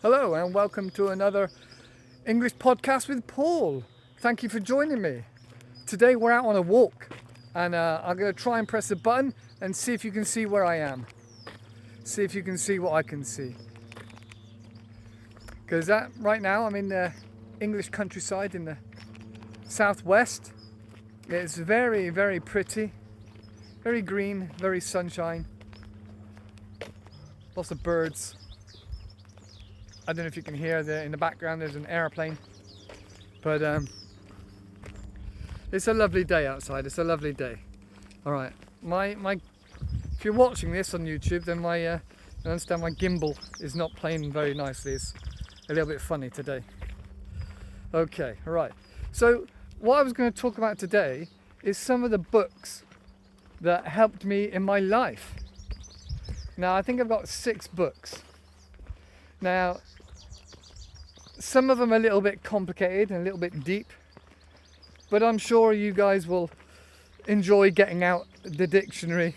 Hello and welcome to another English podcast with Paul. Thank you for joining me. Today we're out on a walk and I'm going to try and press a button and see if you can see where I am. See if you can see what I can see. Because right now I'm in the English countryside in the southwest. It's very, very pretty. Very green, very sunshine. Lots of birds. I don't know if you can hear in the background there's an airplane, but it's a lovely day outside. It's a lovely day. All right, if you're watching this on YouTube, then I understand my gimbal is not playing very nicely. It's a little bit funny today. Okay, all right. So what I was going to talk about today is some of the books that helped me in my life. Now I think I've got 6 books. Now, some of them are a little bit complicated and a little bit deep, but I'm sure you guys will enjoy getting out the dictionary,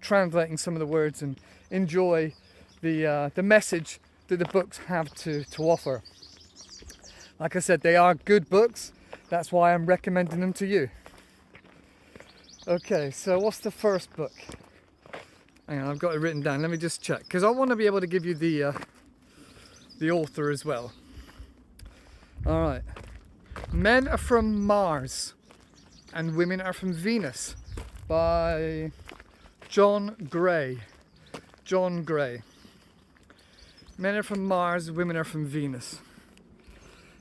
translating some of the words, and enjoy the message that the books have to offer. Like I said, they are good books. That's why I'm recommending them to you. Okay, so what's the first book? Hang on, I've got it written down. Let me just check, because I want to be able to give you the author as well. All right. Men Are From Mars and Women Are From Venus by John Gray. John Gray. Men are from Mars, women are from Venus.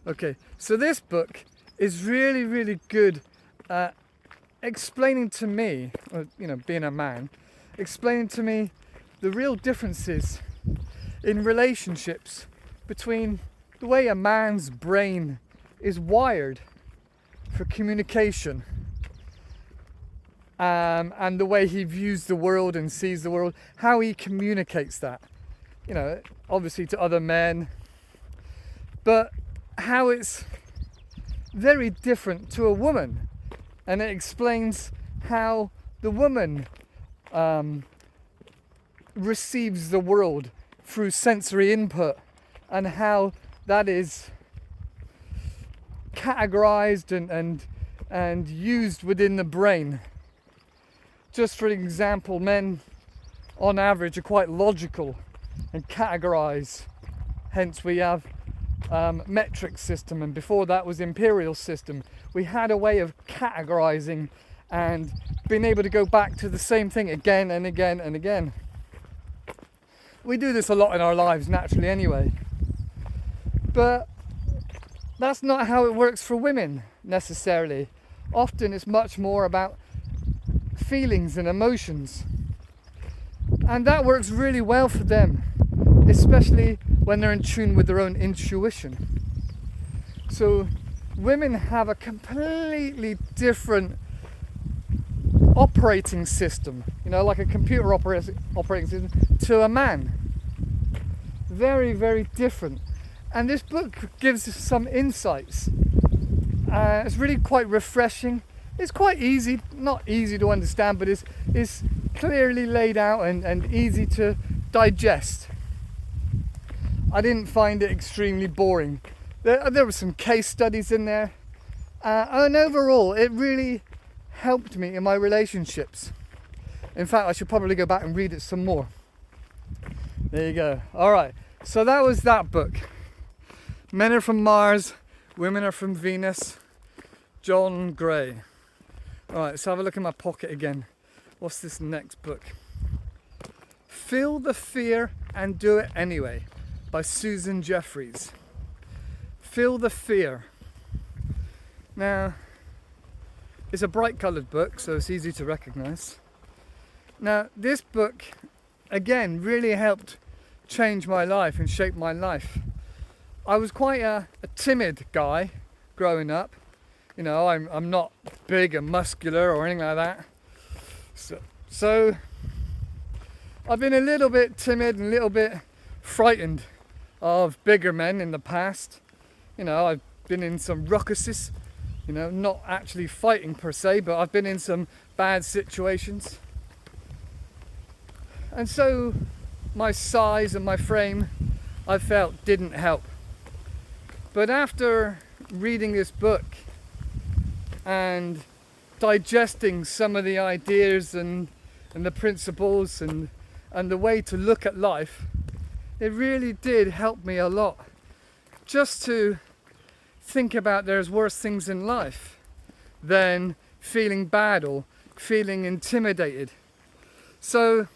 Okay, so this book is really, really good at explaining to me, being a man, explaining to me the real differences in relationships between the way a man's brain is wired for communication and the way he views the world and sees the world, how he communicates that, obviously to other men, but how it's very different to a woman, and it explains how the woman receives the world through sensory input and how that is categorized and used within the brain. Just for example, men on average are quite logical and categorize. Hence we have metric system, and before that was imperial system. We had a way of categorizing and being able to go back to the same thing again and again and again. We do this a lot in our lives naturally anyway. But that's not how it works for women necessarily. Often it's much more about feelings and emotions. And that works really well for them, especially when they're in tune with their own intuition. So women have a completely different operating system, like a computer operating system, to a man. Very, very different. And this book gives some insights. It's really quite refreshing. It's quite easy, not easy to understand, but it's clearly laid out and easy to digest. I didn't find it extremely boring. There were some case studies in there. And overall, it really helped me in my relationships. In fact, I should probably go back and read it some more. There you go. All right. So that was that book. Men Are From Mars, Women Are From Venus, John Gray. All right, let's have a look in my pocket again. What's this next book? Feel the Fear and Do It Anyway by Susan Jeffries. Feel the Fear. Now, it's a bright coloured book, so it's easy to recognise. Now, this book, again, really helped change my life and shape my life. I was quite a timid guy growing up. I'm not big and muscular or anything like that. So I've been a little bit timid and a little bit frightened of bigger men in the past. I've been in some ruckuses, not actually fighting per se, but I've been in some bad situations. And so my size and my frame I felt didn't help. But after reading this book and digesting some of the ideas and the principles and the way to look at life, it really did help me a lot. Just to think about there's worse things in life than feeling bad or feeling intimidated. So,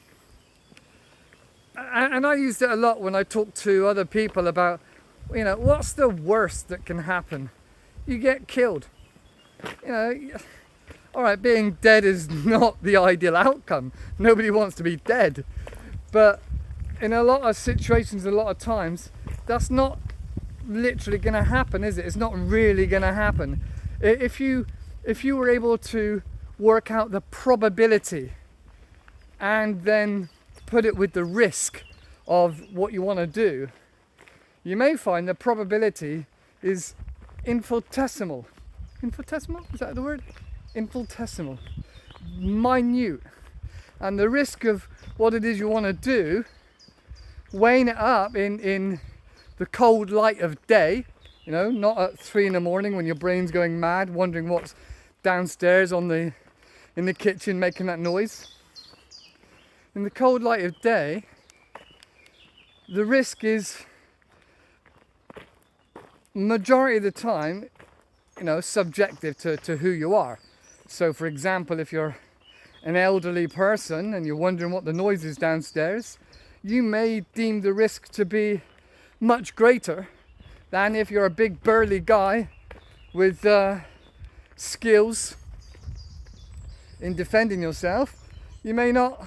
and I used it a lot when I talk to other people about, you know, what's the worst that can happen? You get killed. You know, all right, being dead is not the ideal outcome. Nobody wants to be dead. But in a lot of situations, a lot of times, that's not literally going to happen, is it? It's not really going to happen. If you were able to work out the probability and then put it with the risk of what you want to do, you may find the probability is infinitesimal. Infinitesimal? Is that the word? Infinitesimal. Minute. And the risk of what it is you want to do, weighing it up in the cold light of day, you know, not at 3 in the morning when your brain's going mad, wondering what's downstairs in the kitchen making that noise. In the cold light of day, the risk is majority of the time, you know, subjective to who you are. So for example, if you're an elderly person and you're wondering what the noise is downstairs, you may deem the risk to be much greater than if you're a big burly guy with skills in defending yourself. You may not,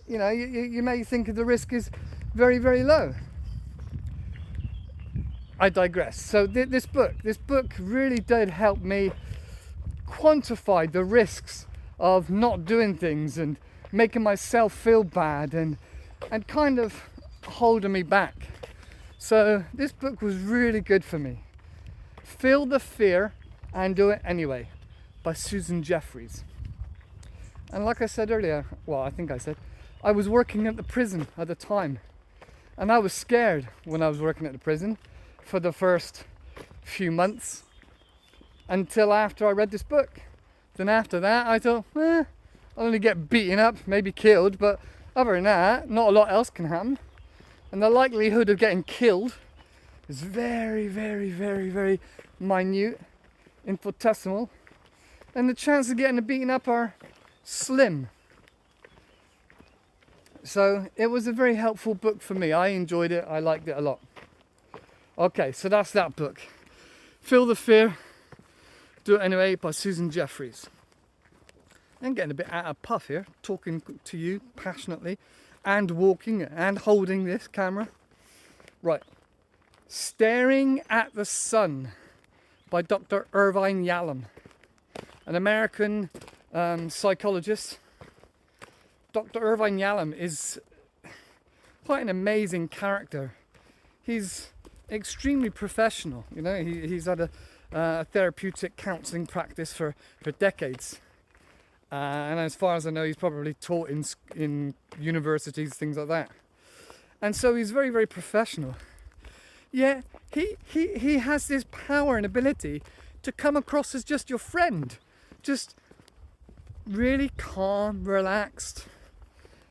you know, you may think the risk is very, very low. I digress. So this book really did help me quantify the risks of not doing things and making myself feel bad and kind of holding me back. So this book was really good for me. Feel the Fear and Do It Anyway by Susan Jeffries. And like I said earlier, well, I think I said, I was working at the prison at the time. And I was scared when I was working at the prison for the first few months until after I read this book. Then after that, I thought, I'll only get beaten up, maybe killed, but other than that, not a lot else can happen. And the likelihood of getting killed is very, very, very, very minute, infinitesimal. And the chances of getting beaten up are slim. So it was a very helpful book for me. I enjoyed it. I liked it a lot. Okay, so that's that book. Feel the Fear, Do It Anyway by Susan Jeffries. I'm getting a bit out of puff here, talking to you passionately and walking and holding this camera. Right. Staring at the Sun by Dr. Irvine Yalom, an American psychologist. Dr. Irvine Yalom is quite an amazing character. He's extremely professional. You know, he's had a therapeutic counselling practice for decades. And as far as I know, he's probably taught in universities, things like that. And so he's very, very professional. Yeah, he has this power and ability to come across as just your friend. Just really calm, relaxed,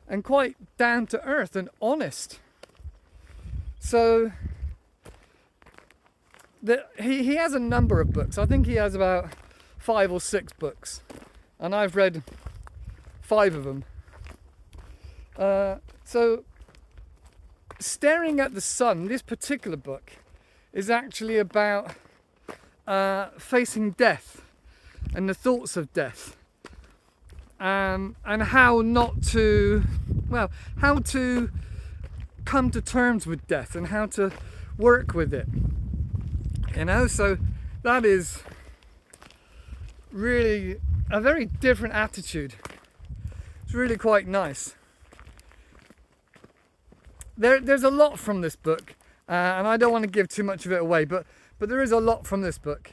and quite down to earth and honest. So he has a number of books. I think he has about 5 or 6 books. And I've read 5 of them. So, Staring at the Sun, this particular book, is actually about facing death and the thoughts of death. And how not to, well, how to come to terms with death and how to work with it. You know, so that is really a very different attitude. It's really quite nice. There's a lot from this book, and I don't want to give too much of it away, but there is a lot from this book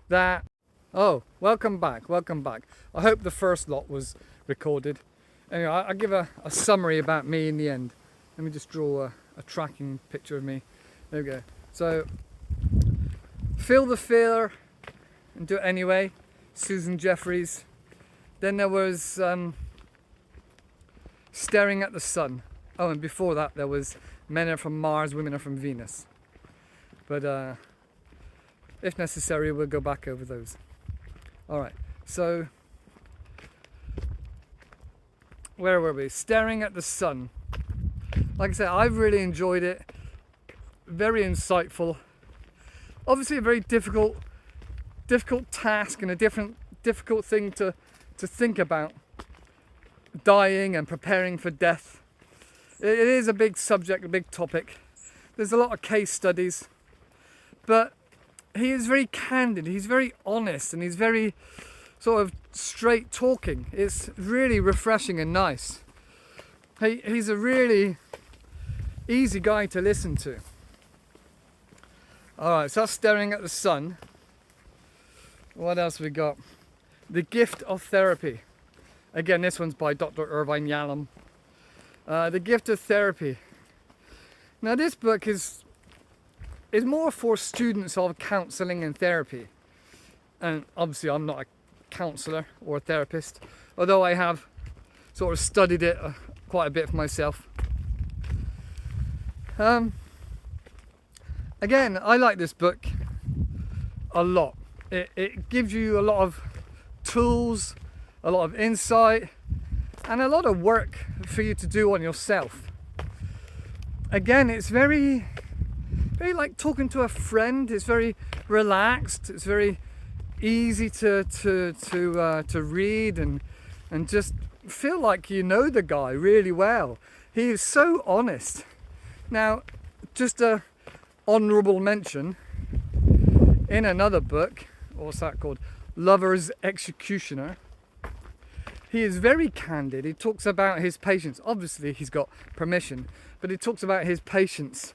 that... Oh, welcome back. I hope the first lot was recorded. Anyway, I'll give a summary about me in the end. Let me just draw a a tracking picture of me. There we go. So, feel the fear and do it anyway. Susan Jeffries. Then there was staring at the sun. Oh, and before that there was men are from Mars, women are from Venus. But if necessary, we'll go back over those. Alright, so where were we? Staring at the sun. Like I said, I've really enjoyed it. Very insightful. Obviously a very difficult task and a difficult thing to think about. Dying and preparing for death. It is a big subject, a big topic. There's a lot of case studies. But he is very candid, he's very honest, and he's very sort of straight talking. It's really refreshing and nice. He's a really easy guy to listen to. Alright, so that's staring at the sun. What else we got? The Gift of Therapy. Again, this one's by Dr. Irvine Yalom. The Gift of Therapy. Now this book is more for students of counselling and therapy. And obviously I'm not a counsellor or a therapist, although I have sort of studied it quite a bit for myself. Again, I like this book a lot. It gives you a lot of tools, a lot of insight, and a lot of work for you to do on yourself. Again, it's very like talking to a friend. It's very relaxed. It's very easy to read and just feel like you know the guy really well. He is so honest. Now, just a honourable mention, in another book, what's that called? Lover's Executioner. He is very candid. He talks about his patients. Obviously, he's got permission, but he talks about his patients.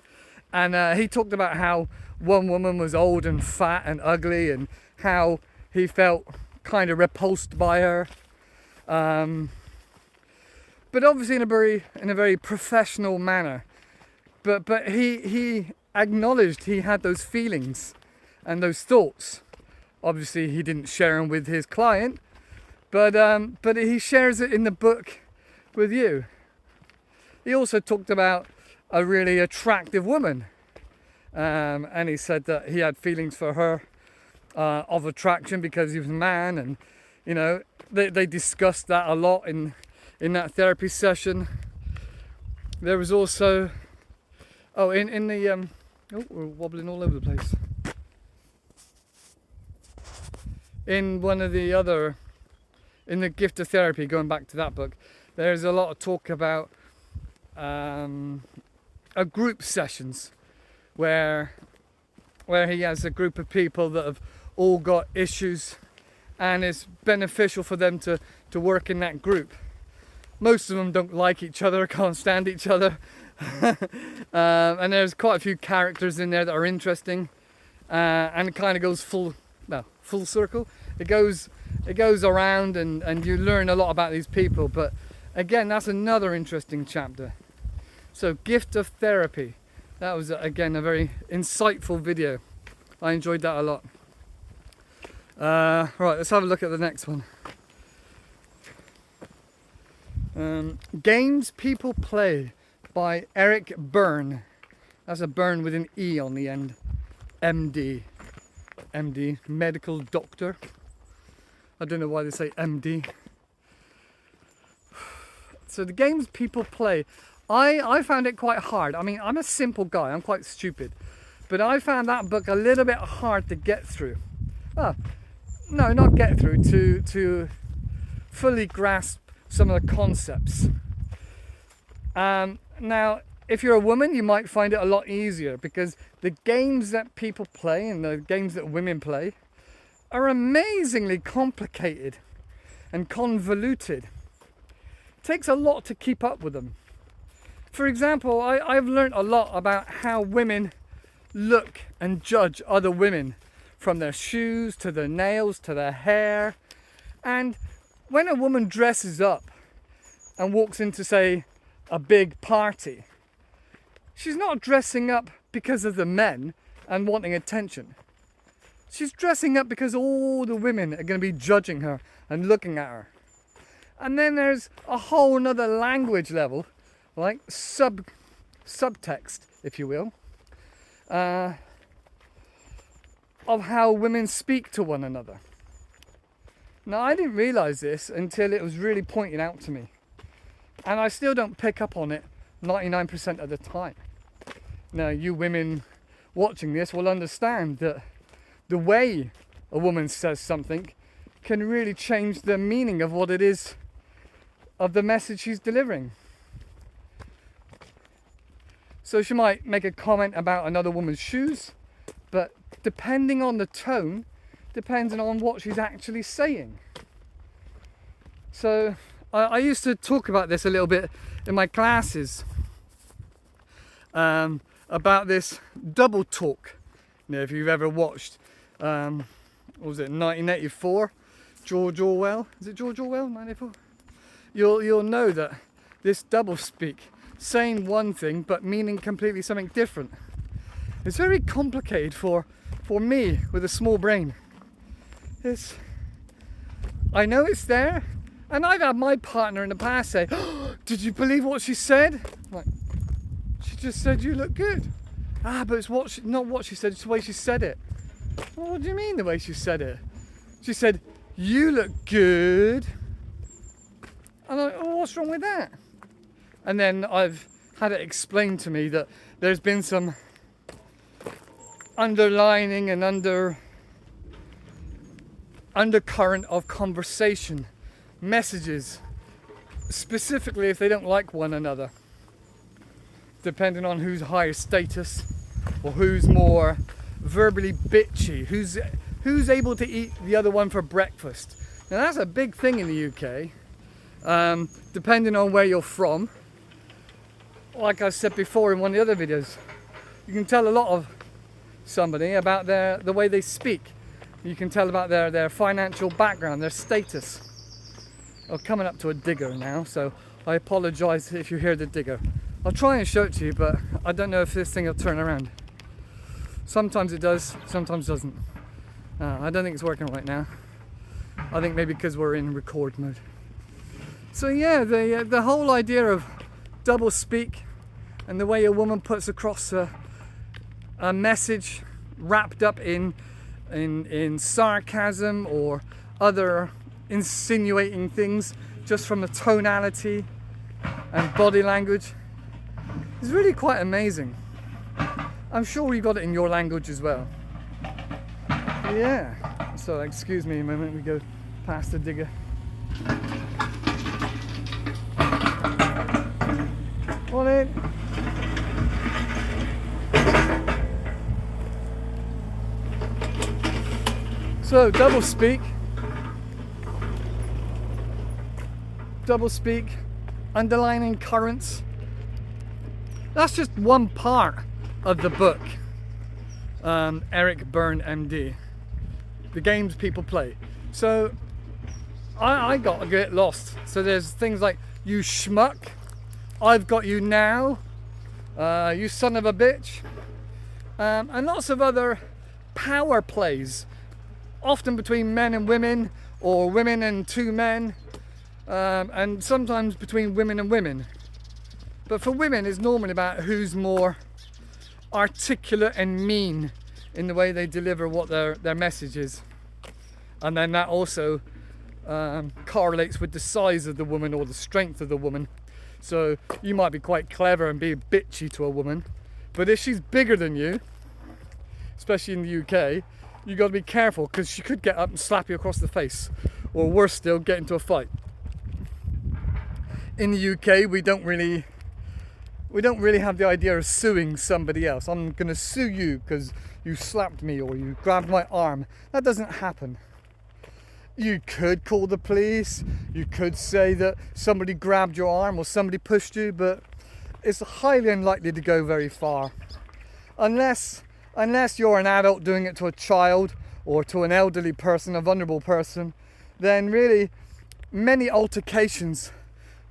And he talked about how one woman was old and fat and ugly, and how he felt kind of repulsed by her. But obviously in a very professional manner. But he acknowledged he had those feelings and those thoughts. Obviously he didn't share them with his client, but he shares it in the book with you. He also talked about a really attractive woman, and he said that he had feelings for her of attraction because he was a man, and you know they discussed that a lot in that therapy session. There was also in the we're wobbling all over the place. In one of the other, in the Gift of Therapy, going back to that book, there's a lot of talk about group sessions where he has a group of people that have all got issues, and it's beneficial for them to work in that group. Most of them don't like each other, can't stand each other. And there's quite a few characters in there that are interesting, and it kind of goes full circle. It goes around, and you learn a lot about these people. But again, that's another interesting chapter. So, Gift of Therapy. That was again a very insightful video. I enjoyed that a lot. Right, let's have a look at the next one. Games People Play by Eric Byrne. That's a Byrne with an E on the end. MD, medical doctor. I don't know why they say MD. So the games people play, I found it quite hard. I mean, I'm a simple guy, I'm quite stupid, but I found that book a little bit hard to get through. Well, no, not get through, to fully grasp some of the concepts. Now, if you're a woman, you might find it a lot easier, because the games that people play and the games that women play are amazingly complicated and convoluted. It takes a lot to keep up with them. For example, I've learned a lot about how women look and judge other women, from their shoes to their nails to their hair. And when a woman dresses up and walks into, say, a big party, she's not dressing up because of the men and wanting attention. She's dressing up because all the women are going to be judging her and looking at her. And then there's a whole nother language level, like subtext, if you will, of how women speak to one another. Now, I didn't realise this until it was really pointed out to me. And I still don't pick up on it 99% of the time. Now, you women watching this will understand that the way a woman says something can really change the meaning of what it is, of the message she's delivering. So she might make a comment about another woman's shoes, but depending on the tone, depending on what she's actually saying. So I used to talk about this a little bit in my classes, about this double talk. You know, if you've ever watched, what was it, 1984, George Orwell? Is it George Orwell, 1984? You'll know that this double speak, saying one thing but meaning completely something different, it's very complicated for me with a small brain. I know it's there, and I've had my partner in the past say, oh, did you believe what she said? I'm like, she just said you look good. But it's not what she said, it's the way she said it. Well, what do you mean the way she said it? She said, you look good. I'm like, oh, what's wrong with that? And then I've had it explained to me that there's been some underlining and undercurrent of conversation, messages, specifically if they don't like one another, depending on who's higher status or who's more verbally bitchy, who's able to eat the other one for breakfast. Now that's a big thing in the UK, depending on where you're from. Like I said before in one of the other videos, you can tell a lot of somebody about the way they speak. You can tell about their financial background, their status. I'm coming up to a digger now, so I apologise if you hear the digger. I'll try and show it to you, but I don't know if this thing will turn around. Sometimes it does, sometimes it doesn't. I don't think it's working right now. I think maybe because we're in record mode. So yeah, the whole idea of double speak and the way a woman puts across a message wrapped up in sarcasm or other insinuating things just from the tonality and body language is really quite amazing. I'm sure you got it in your language as well. Yeah, so excuse me a moment, we go past the digger. On in. So double speak, underlining currents. That's just one part of the book, Eric Byrne MD, the games people play. So I got a bit lost. So there's things like, you schmuck, I've got you now, you son of a bitch, and lots of other power plays, often between men and women, or women and two men, and sometimes between women and women. But for women, it's normally about who's more articulate and mean in the way they deliver what their message is. And then that also correlates with the size of the woman or the strength of the woman. So you might be quite clever and be bitchy to a woman, but if she's bigger than you, especially in the UK, you got to be careful, because she could get up and slap you across the face, or worse still, get into a fight. In the UK, we don't really have the idea of suing somebody else. I'm going to sue you because you slapped me or you grabbed my arm. That doesn't happen. You could call the police, you could say that somebody grabbed your arm or somebody pushed you, but it's highly unlikely to go very far. Unless you're an adult doing it to a child or to an elderly person, a vulnerable person, then really many altercations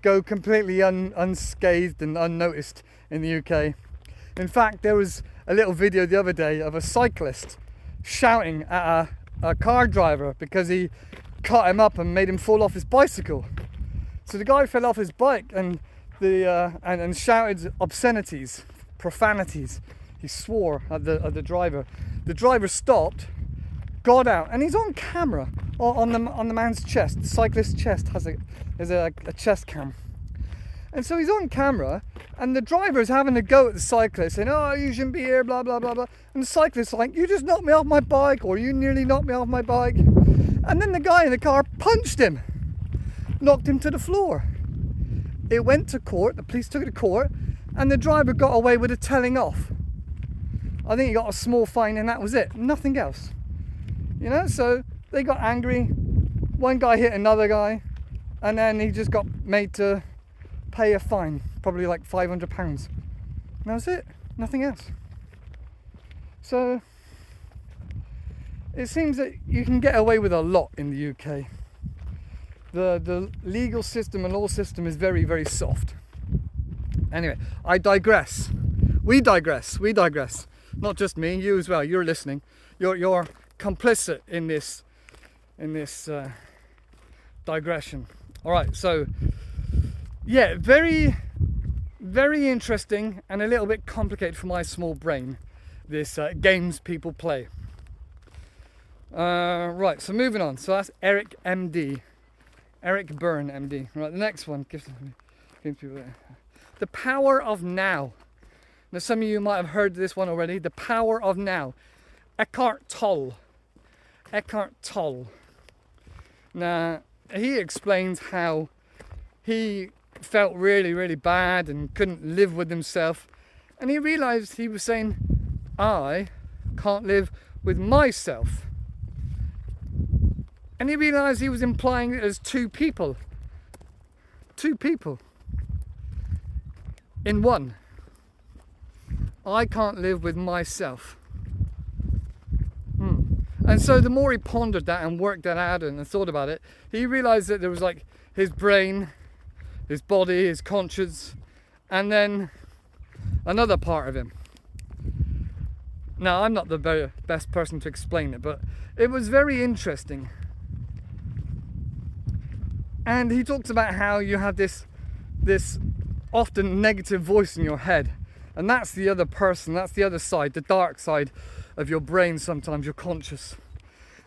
go completely unscathed and unnoticed in the UK. In fact, there was a little video the other day of a cyclist shouting at a car driver because he cut him up and made him fall off his bicycle. So the guy fell off his bike and and shouted obscenities, profanities. He swore at the driver. The driver stopped, got out, and he's on camera on the man's chest. The cyclist's chest has a chest cam. And so he's on camera, and the driver's having a go at the cyclist, saying, "Oh, you shouldn't be here, blah, blah, blah, blah." And the cyclist's like, "You just knocked me off my bike," or "You nearly knocked me off my bike." And then the guy in the car punched him, knocked him to the floor. It went to court, the police took it to court, and the driver got away with a telling off. I think he got a small fine and that was it, nothing else. You know, so they got angry, one guy hit another guy, and then he just got made to pay a fine, probably like £500. And that was it, nothing else. So it seems that you can get away with a lot in the UK. The legal system and law system is very, very soft. Anyway, I digress. We digress. Not just me, you as well. You're listening. You're complicit in this digression. All right. So yeah, very, very interesting and a little bit complicated for my small brain. This games people play. Right. So moving on. So that's Eric MD. Eric Byrne, MD. Right, the next one gives people the power of now. Now, some of you might have heard this one already. The power of now. Eckhart Tolle. Now, he explains how he felt really, really bad and couldn't live with himself, and he realized he was saying, "I can't live with myself." And he realised he was implying it as two people in one. I can't live with myself. And so the more he pondered that and worked that out and thought about it, he realised that there was like his brain, his body, his conscience, and then another part of him. Now, I'm not the very best person to explain it, but it was very interesting. And he talks about how you have this often negative voice in your head, and that's the other person, that's the other side, the dark side of your brain, sometimes your conscious.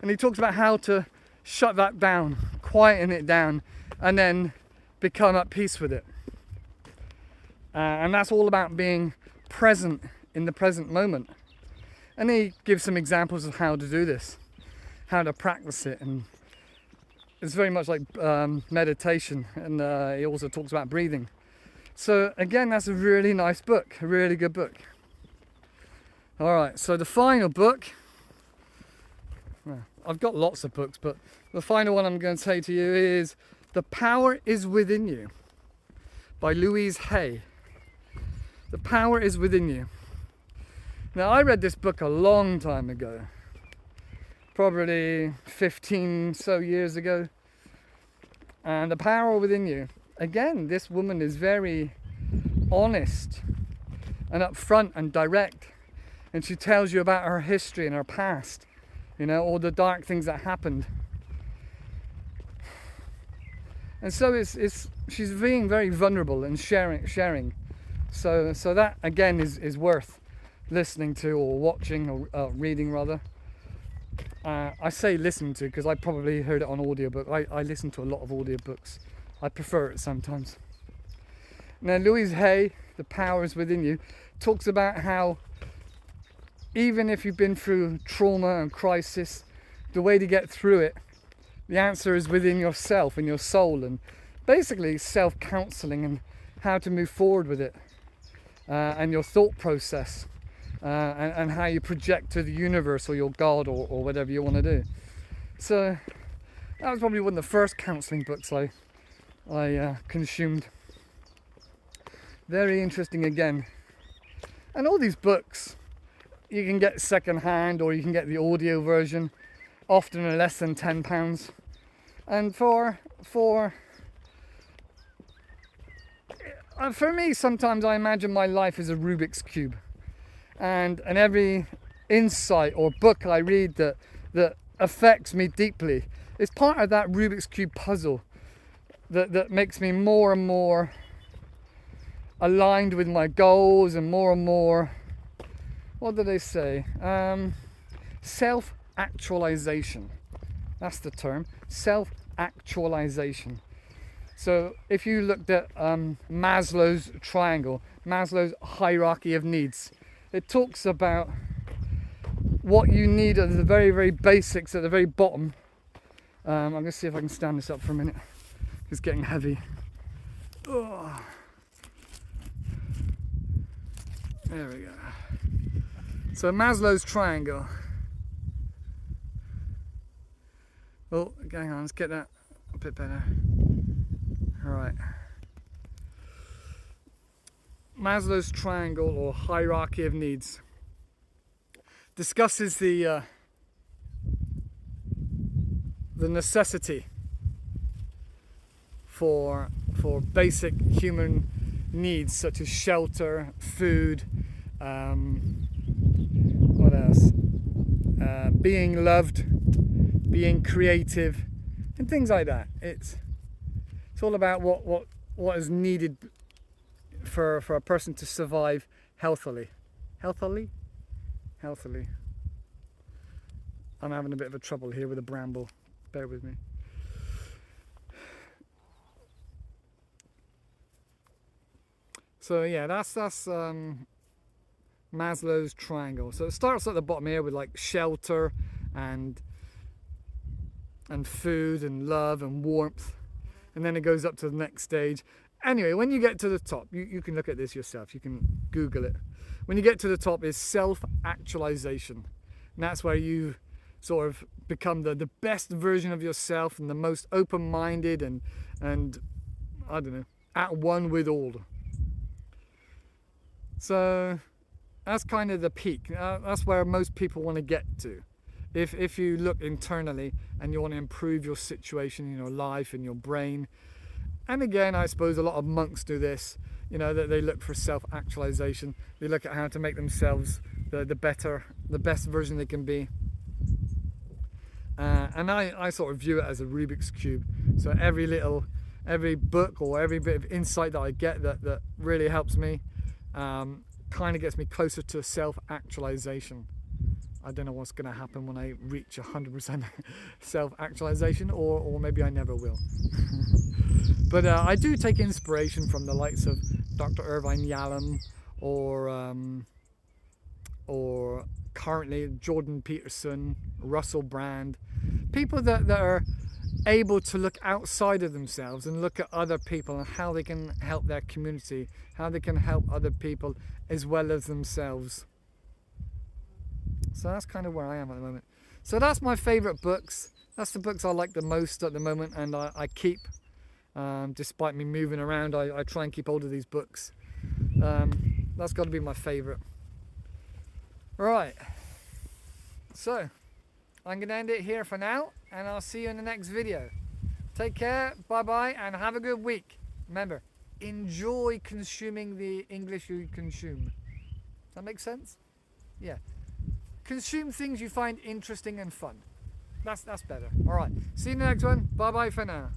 And he talks about how to shut that down, quieten it down, and then become at peace with it. And that's all about being present in the present moment. And he gives some examples of how to do this, how to practice it, and it's very much like meditation, and he also talks about breathing. So again, that's a really nice book, a really good book. All right, so the final book, well, I've got lots of books, but the final one I'm going to say to you is The Power is Within You by Louise Hay. The Power is Within You. Now, I read this book a long time ago. Probably 15 so years ago. And The Power Within You. Again, this woman is very honest and upfront and direct. And she tells you about her history and her past. You know, all the dark things that happened. And so she's being very vulnerable and sharing. So that again is worth listening to or watching or reading rather. I say listen to because I probably heard it on audiobook. I listen to a lot of audiobooks. I prefer it sometimes. Now, Louise Hay, The Power is Within You, talks about how even if you've been through trauma and crisis, the way to get through it, the answer is within yourself and your soul, and basically self-counseling and how to move forward with it, and your thought process. And how you project to the universe or your God or whatever you want to do. So that was probably one of the first counselling books I consumed. Very interesting again. And all these books you can get second hand or you can get the audio version, often are less than £10. And for me, sometimes I imagine my life is a Rubik's Cube. and every insight or book I read that affects me deeply is part of that Rubik's Cube puzzle that makes me more and more aligned with my goals and more, what do they say? Self-actualization. That's the term, self-actualization. So if you looked at Maslow's triangle, Maslow's hierarchy of needs, it talks about what you need at the very, very basics at the very bottom. I'm going to see if I can stand this up for a minute. It's getting heavy. Oh. There we go. So Maslow's triangle. Oh, hang on, let's get that a bit better. All right. Maslow's triangle or hierarchy of needs discusses the necessity for basic human needs such as shelter, food, what else? Being loved, being creative, and things like that. It's all about what is needed for a person to survive healthily. Healthily? I'm having a bit of a trouble here with a bramble. Bear with me. So yeah, that's Maslow's triangle. So it starts at the bottom here with like shelter and food and love and warmth, and then it goes up to the next stage. Anyway, when you get to the top, you can look at this yourself, you can Google it. When you get to the top is self-actualization, and that's where you sort of become the best version of yourself and the most open-minded and I don't know, at one with all. So that's kind of the peak. That's where most people want to get to. If you look internally and you want to improve your situation in your life and your brain. And again, I suppose a lot of monks do this, you know, that they look for self-actualization. They look at how to make themselves the best version they can be. And I sort of view it as a Rubik's Cube. So every book or every bit of insight that I get that really helps me, kind of gets me closer to self-actualization. I don't know what's going to happen when I reach 100% self-actualization, or maybe I never will. But I do take inspiration from the likes of Dr. Irvine Yalom or currently Jordan Peterson, Russell Brand, people that are able to look outside of themselves and look at other people and how they can help their community, how they can help other people as well as themselves. So that's kind of where I am at the moment. So that's my favourite books. That's the books I like the most at the moment, and I keep, despite me moving around, I try and keep hold of these books. That's got to be my favourite. Right, so I'm going to end it here for now, and I'll see you in the next video. Take care, bye bye, and have a good week. Remember, enjoy consuming the English you consume. Does that make sense? Yeah. Consume things you find interesting and fun. That's better. All right, see you in the next one. Bye bye for now.